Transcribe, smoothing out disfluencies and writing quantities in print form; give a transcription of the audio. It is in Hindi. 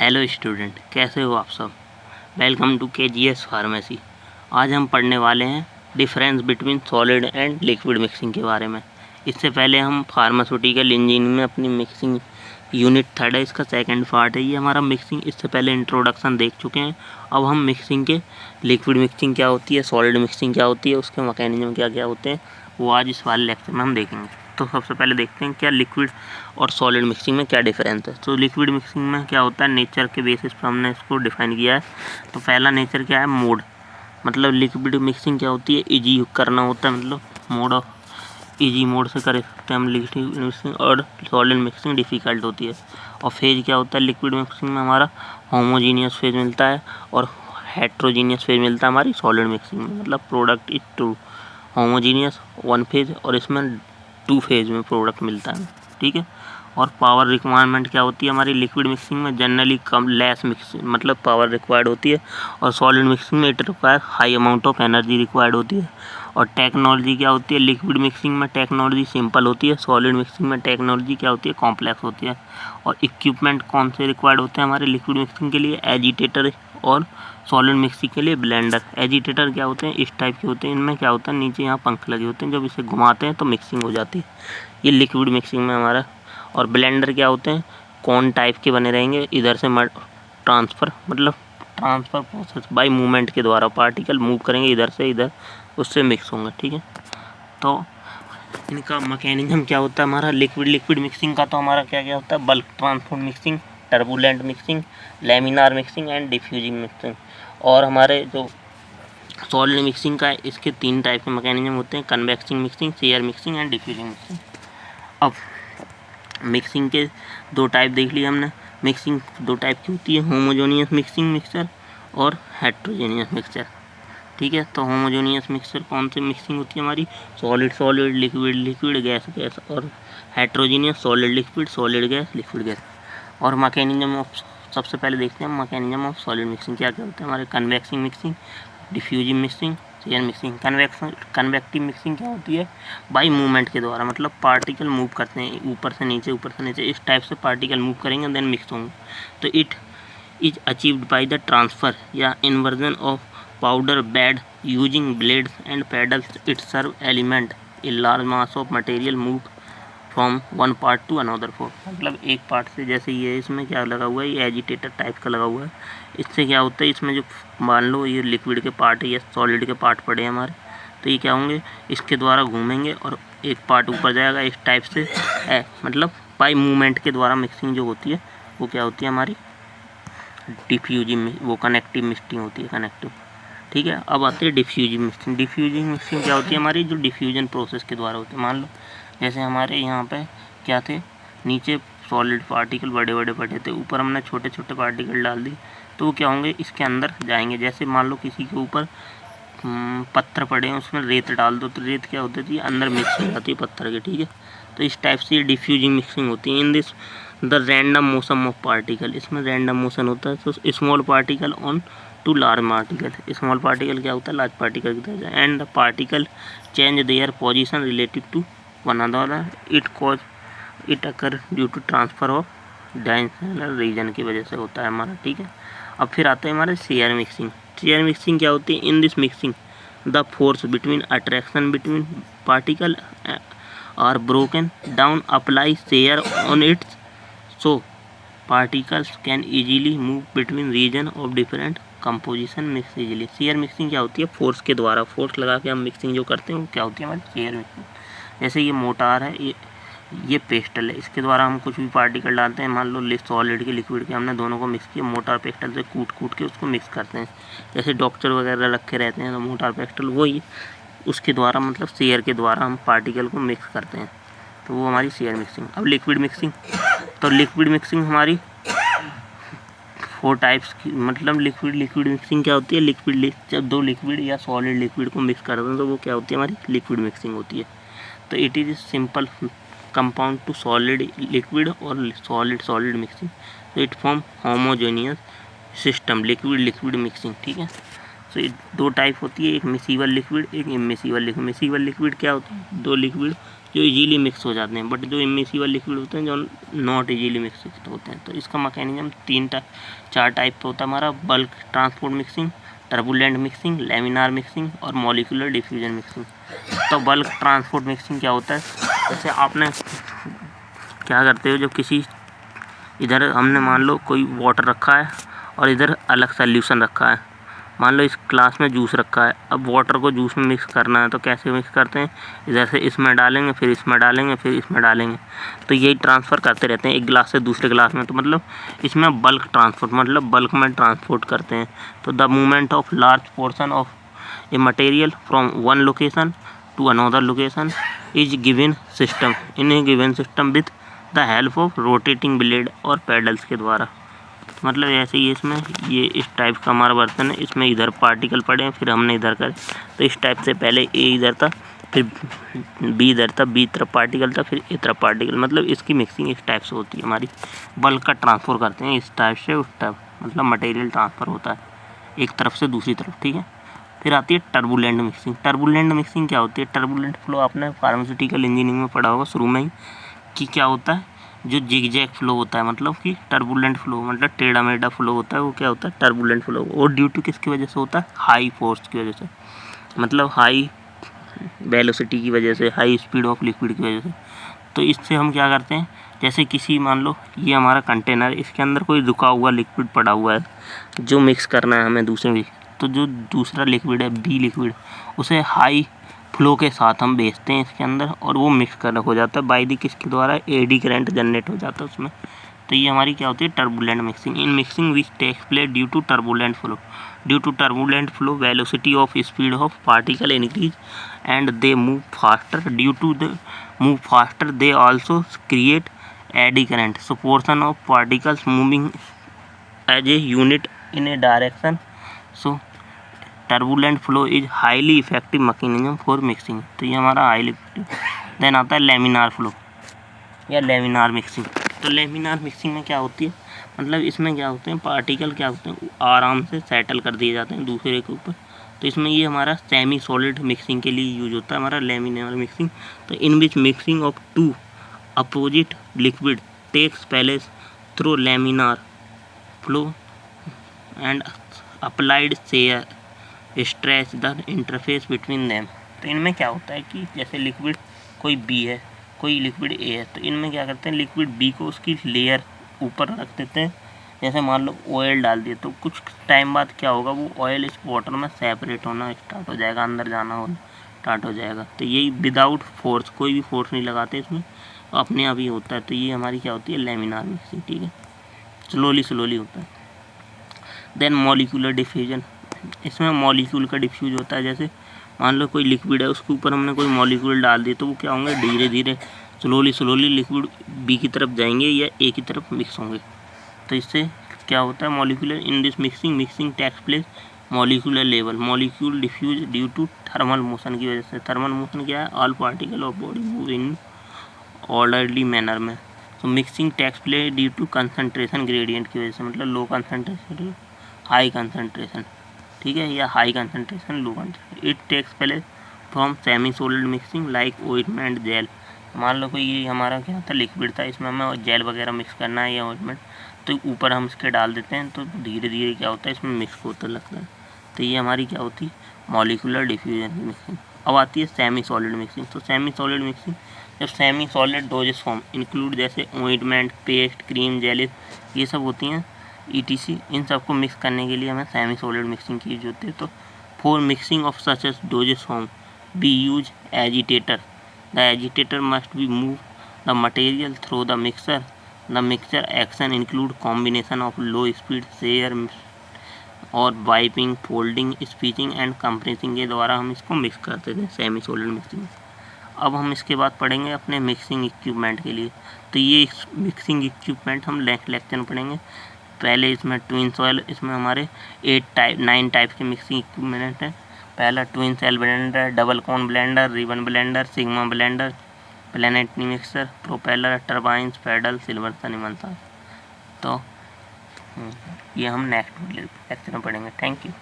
हेलो स्टूडेंट, कैसे हो आप सब। Welcome to KGS pharmacy. आज हम पढ़ने वाले हैं difference between solid and liquid mixing के बारे में। इससे पहले हम फार्मास्यूटिकल इंजीनियरिंग में अपनी मिक्सिंग यूनिट थर्ड है, इसका सेकंड पार्ट है ये हमारा मिक्सिंग। इससे पहले इंट्रोडक्शन देख चुके हैं। अब हम मिक्सिंग के लिक्विड मिक्सिंग क्या होती है, सॉलिड मिक्सिंग क्या होती है, उसके मैकेनिज्म क्या क्या होते हैं, वो आज इस वाले लेक्चर में हम देखेंगे। तो सबसे पहले देखते हैं क्या लिक्विड और सॉलिड मिक्सिंग में क्या डिफरेंस है। तो लिक्विड मिक्सिंग में क्या होता है, नेचर के बेसिस पर हमने इसको डिफाइन किया है। तो पहला नेचर क्या है, मोड। मतलब लिक्विड मिक्सिंग क्या होती है, इजी करना होता है, मतलब मोड ऑफ इजी मोड से कर सकते हैं हम लिक्विड मिक्सिंग। और सॉलिड मिक्सिंग डिफ़िकल्ट होती है। और फेज क्या होता है, लिक्विड मिक्सिंग में हमारा होमोजीनियस फेज मिलता है और हेट्रोजीनियस फेज मिलता है हमारी सॉलिड मिक्सिंग में। मतलब product is to homogeneous one phase और इसमें टू फेज में प्रोडक्ट मिलता है, ठीक है। और पावर रिक्वायरमेंट क्या होती है हमारी लिक्विड मिक्सिंग में, जनरली कम लेस मिक्सिंग मतलब पावर रिक्वायर्ड होती है। और सॉलिड मिक्सिंग में it require high amount of energy required होती है। और टेक्नोलॉजी क्या होती है, लिक्विड मिक्सिंग में टेक्नोलॉजी सिंपल होती है, सॉलिड मिक्सिंग में टेक्नोलॉजी क्या होती है, कॉम्प्लेक्स होती है। और इक्विपमेंट कौन से रिक्वायर्ड होते हैं हमारे लिक्विड मिक्सिंग के लिए, एजिटेटर और सॉलिड मिक्सिंग के लिए ब्लेंडर। एजिटेटर क्या होते हैं, इस टाइप के होते हैं, इनमें क्या होता है नीचे यहाँ पंख लगे होते हैं, जब इसे घुमाते हैं तो मिक्सिंग हो जाती है, ये लिक्विड मिक्सिंग में हमारा। और ब्लेंडर क्या होते हैं, कौन टाइप के बने रहेंगे, इधर से ट्रांसफ़र मतलब ट्रांसफ़र प्रोसेस बाय मूवमेंट के द्वारा पार्टिकल मूव करेंगे इधर से इधर, उससे मिक्स होंगे, ठीक है। तो इनका मैकेनिज्म क्या होता है हमारा लिक्विड मिक्सिंग का, तो हमारा क्या क्या होता है, bulk transport mixing, turbulent mixing, laminar mixing and diffusing mixing. और हमारे जो सॉलिड मिक्सिंग का है, इसके तीन टाइप के मैकेनिज्म होते हैं, convective mixing, shear mixing and diffusing mixing. अब मिक्सिंग के दो टाइप देख लिए हमने। मिक्सिंग दो टाइप की होती है, होमोजेनियस मिक्सिंग मिक्सचर और हेट्रोजेनियस मिक्सचर, ठीक है। तो होमोजेनियस मिक्सचर कौन सी मिक्सिंग होती है हमारी, solid solid, liquid liquid, gas gas. और heterogeneous solid liquid, solid gas, liquid gas. और मैकेनिज्म ऑफ सबसे पहले देखते हैं मैकेनिज्म ऑफ सॉलिड मिक्सिंग क्या क्या होता है हमारे, convective mixing, diffusing mixing, shear mixing. Convective mixing क्या होती है, बाई मूवमेंट के द्वारा, मतलब पार्टिकल मूव करते हैं ऊपर से नीचे, इस टाइप से पार्टिकल मूव करेंगे देन मिक्स होंगे। तो it is achieved by the transfer or inversion of powder bed using blades and paddles. It serve element a large mass of material move from one part to another for. मतलब एक पार्ट से, जैसे ये इसमें क्या लगा हुआ है, ये एजिटेटर टाइप का लगा हुआ है। इससे क्या होता है, इसमें जो मान लो ये लिक्विड के पार्ट है या सॉलिड के पार्ट पड़े हैं हमारे, तो ये क्या होंगे, इसके द्वारा घूमेंगे और एक पार्ट ऊपर जाएगा, इस टाइप से है। मतलब बाई मूवमेंट के द्वारा मिक्सिंग जो होती है वो क्या होती है हमारी डिफ्यूजिंग, वो कनेक्टिव मिक्सिंग होती है, कनेक्टिव, ठीक है। अब आते हैं डिफ्यूजिंग मिक्सिंग। डिफ्यूजिंग मिक्सिंग क्या होती है हमारी, जो डिफ्यूजन प्रोसेस के द्वारा होती है। मान लो जैसे हमारे यहाँ पे क्या थे, नीचे सॉलिड पार्टिकल बड़े बड़े पड़े थे, ऊपर हमने छोटे छोटे पार्टिकल डाल दिए, तो वो क्या होंगे, इसके अंदर जाएंगे। जैसे मान लो किसी के ऊपर पत्थर पड़े हैं, उसमें रेत डाल दो, तो रेत क्या होती है, अंदर मिक्स हो जाती है पत्थर के, ठीक है। तो इस टाइप से ये डिफ्यूजिंग मिक्सिंग होती है। In this the random motion of particle, इसमें रैंडम मोशन होता है। तो small particle on to large particle, small particle क्या होता है, लार्ज पार्टिकल की तरह, and the particle change their position relative to one another. It occur due to transfer of dimensional region की वजह से होता है हमारा, ठीक है। अब फिर आता है हमारे शेयर मिक्सिंग। शेयर मिक्सिंग क्या होती है, in this mixing the force between attraction between particle are broken down, apply shear on its so particles can easily move between region of different composition mix easily. Shear mixing क्या होती है, फोर्स के द्वारा, फोर्स लगा के हम मिक्सिंग जो करते हैं वो क्या होती है हमारी शेयर मिक्सिंग। जैसे ये मोटार है, ये पेस्टल है, इसके द्वारा हम कुछ भी पार्टिकल डालते हैं, मान लो सॉलिड के लिक्विड के, हमने दोनों को मिक्स किया, मोटार पेस्टल से कूट के उसको मिक्स करते हैं। जैसे डॉक्टर वगैरह रखे रहते हैं तो मोटार पेस्टल वही, उसके द्वारा मतलब शेयर के द्वारा हम पार्टिकल को मिक्स करते हैं, तो वो हमारी शेयर मिक्सिंग। अब लिक्विड मिक्सिंग, तो लिक्विड मिक्सिंग हमारी 4 टाइप्स की, मतलब लिक्विड मिक्सिंग क्या होती है, लिक्विड जब दो लिक्विड या सॉलिड लिक्विड को मिक्स करते हैं तो वो क्या होती है हमारी लिक्विड मिक्सिंग होती है। तो it is simple compound to solid liquid और सॉलिड मिक्सिंग, तो it form homogeneous system liquid mixing, ठीक है। तो ये 2 टाइप होती है, एक मिसिबल लिक्विड, एक इमिसिबल लिक्विड। मिसिबल लिक्विड क्या होता है, दो लिक्विड जो इजीली मिक्स हो जाते हैं, बट जो इमिसिबल लिक्विड होते हैं जो नॉट इजीली मिक्स होते हैं। तो इसका मैकेनिज्म 4 टाइप का होता है हमारा: bulk transport mixing, turbulent mixing, laminar mixing और मॉलिक्यूलर डिफ्यूजन मिक्सिंग। तो बल्क ट्रांसपोर्ट मिक्सिंग क्या होता है? जैसे आपने क्या करते हो, जब किसी इधर हमने मान लो कोई वाटर रखा है और इधर अलग सोल्यूशन रखा है, मान लो इस ग्लास में जूस रखा है। अब वाटर को जूस में मिक्स करना है तो कैसे मिक्स करते हैं? इधर से इसमें डालेंगे, फिर इसमें डालेंगे, फिर इसमें डालेंगे। तो यही ट्रांसफ़र करते रहते हैं एक गिलास से दूसरे गिलास में। तो मतलब इसमें बल्क ट्रांसपोर्ट, मतलब बल्क में ट्रांसपोर्ट करते हैं। तो the movement of large portion of a material from one location to another location is given system in a given system with the help of rotating blade और पैडल्स के द्वारा। मतलब ऐसे ही इसमें ये इस टाइप का हमारा बर्तन है, इसमें इधर पार्टिकल पड़े हैं, फिर हमने इधर करे। तो इस टाइप से पहले ए इधर था, फिर बी इधर था, बी तरफ पार्टिकल था, फिर ए तरफ पार्टिकल। मतलब इसकी मिक्सिंग इस टाइप से होती है हमारी। बल्क का ट्रांसफ़र करते हैं इस टाइप से उस टाइप, मतलब मटेरियल ट्रांसफ़र होता है एक तरफ से दूसरी तरफ, ठीक है। फिर आती है टर्बुलेंट मिक्सिंग। टर्बुलेंट मिक्सिंग क्या होती है? टर्बुलेंट फ्लो आपने फार्मास्यूटिकल इंजीनियरिंग में पढ़ा होगा शुरू में ही, कि क्या होता है, जो जिगजैग फ्लो होता है, मतलब कि टर्बुलेंट फ्लो मतलब टेढ़ा मेढ़ा फ्लो होता है, वो क्या होता है? Turbulent flow. और ड्यू टू किसकी वजह से होता है? हाई फोर्स की वजह से, मतलब हाई वेलोसिटी की वजह से, हाई स्पीड ऑफ लिक्विड की वजह से। तो इससे हम क्या करते हैं, जैसे किसी मान लो ये हमारा कंटेनर, इसके अंदर कोई रुका हुआ लिक्विड पड़ा हुआ है जो मिक्स करना है हमें दूसरे में। तो जो दूसरा लिक्विड है, बी लिक्विड, उसे हाई फ्लो के साथ हम भेजते हैं इसके अंदर और वो मिक्स कर हो जाता है बाई दी किसके द्वारा? एडी करंट जनरेट हो जाता है उसमें। तो ये हमारी क्या होती है? Turbulent mixing. In mixing which takes place due to turbulent flow. Due to turbulent flow velocity of speed of particle increase and they move faster. Due to the move faster they also create eddy current. So portion of particles moving as a unit in a direction. So turbulent flow is highly effective mechanism for mixing. तो ये हमारा हाईली इफेक्टिव। देन आता है लेमिनार फ्लो या लेमिनार मिक्सिंग। तो लेमिनार मिक्सिंग में क्या होती है? मतलब इसमें क्या होते हैं, पार्टिकल क्या होते हैं, आराम से सेटल कर दिए जाते हैं दूसरे के ऊपर। तो इसमें ये हमारा सेमी सॉलिड मिक्सिंग के लिए यूज होता है हमारा लेमिनार मिक्सिंग। तो in which mixing of two opposite liquid takes place through laminar flow and applied shear stretch the interface between them. तो इनमें क्या होता है कि जैसे लिक्विड कोई बी है, कोई लिक्विड ए है, तो इनमें क्या करते हैं, लिक्विड बी को उसकी लेयर ऊपर रख देते हैं। जैसे मान लो ऑयल डाल दिए, तो कुछ टाइम बाद क्या होगा, वो ऑयल इस वाटर में सेपरेट होना स्टार्ट हो जाएगा, अंदर जाना हो स्टार्ट हो जाएगा। तो यही विदाउट फोर्स, कोई भी फोर्स नहीं लगाते इसमें, अपने आप ही होता है। तो ये हमारी क्या होती है? लेमिनार मिक्सिंग, ठीक है। स्लोली होता है। Then molecular diffusion. इसमें मॉलिक्यूल का डिफ्यूज होता है। जैसे मान लो कोई लिक्विड है, उसके ऊपर हमने कोई मॉलिक्यूल डाल दिए, तो वो क्या होंगे, धीरे धीरे स्लोली लिक्विड बी की तरफ जाएंगे या ए की तरफ मिक्स होंगे। तो इससे क्या होता है, molecular in this mixing takes place molecular level. Molecule diffuse due to thermal motion की वजह से। थर्मल मोशन क्या है? All particle of body move in orderly manner में। तो mixing takes place due to concentration gradient की वजह से, मतलब लो कंसनट्रेशन हाई कंसनट्रेशन, ठीक है, या high concentration low concentration. It takes place from semi solid mixing like ointment gel. मान लो कोई ये हमारा क्या था, लिक्विड था, इसमें हमें जेल वगैरह मिक्स करना है या ऑइंटमेंट, तो ऊपर हम इसके डाल देते हैं, तो धीरे धीरे क्या होता है, इसमें मिक्स होता लगता है। तो ये हमारी क्या होती है? मॉलिक्यूलर डिफ्यूजन की मिक्सिंग। अब आती है सेमी सॉलिड मिक्सिंग। तो सेमी सॉलिड मिक्सिंग, जब semi solid doses form include जैसे ऑइंटमेंट, पेस्ट, क्रीम, जेलिस, ये सब होती हैं ETC, इन सबको मिक्स करने के लिए हमें सेमी सॉलिड मिक्सिंग की यूज होती है। तो for mixing of such as doses form be use agitator. The agitator must be move the material through the mixer. The mixture action include combination of low speed shear और wiping, folding, stretching and compressing के द्वारा हम इसको मिक्स करते थे सेमी सॉलिड मिक्सिंग। अब हम इसके बाद पढ़ेंगे अपने मिक्सिंग इक्विपमेंट के लिए। तो ये मिक्सिंग इक्विपमेंट हम नेक्स्ट लेक्चर में पढ़ेंगे। पहले इसमें ट्विन सॉइल, इसमें हमारे 9 टाइप के मिक्सिंग इक्विपमेंट हैं। पहला twin shell blender, double cone blender, ribbon blender, sigma blender, planetary mixer, propeller, turbines, paddle, silver सनिमन। तो ये हम नेक्स्ट लेक्चर में पढ़ेंगे। Thank you.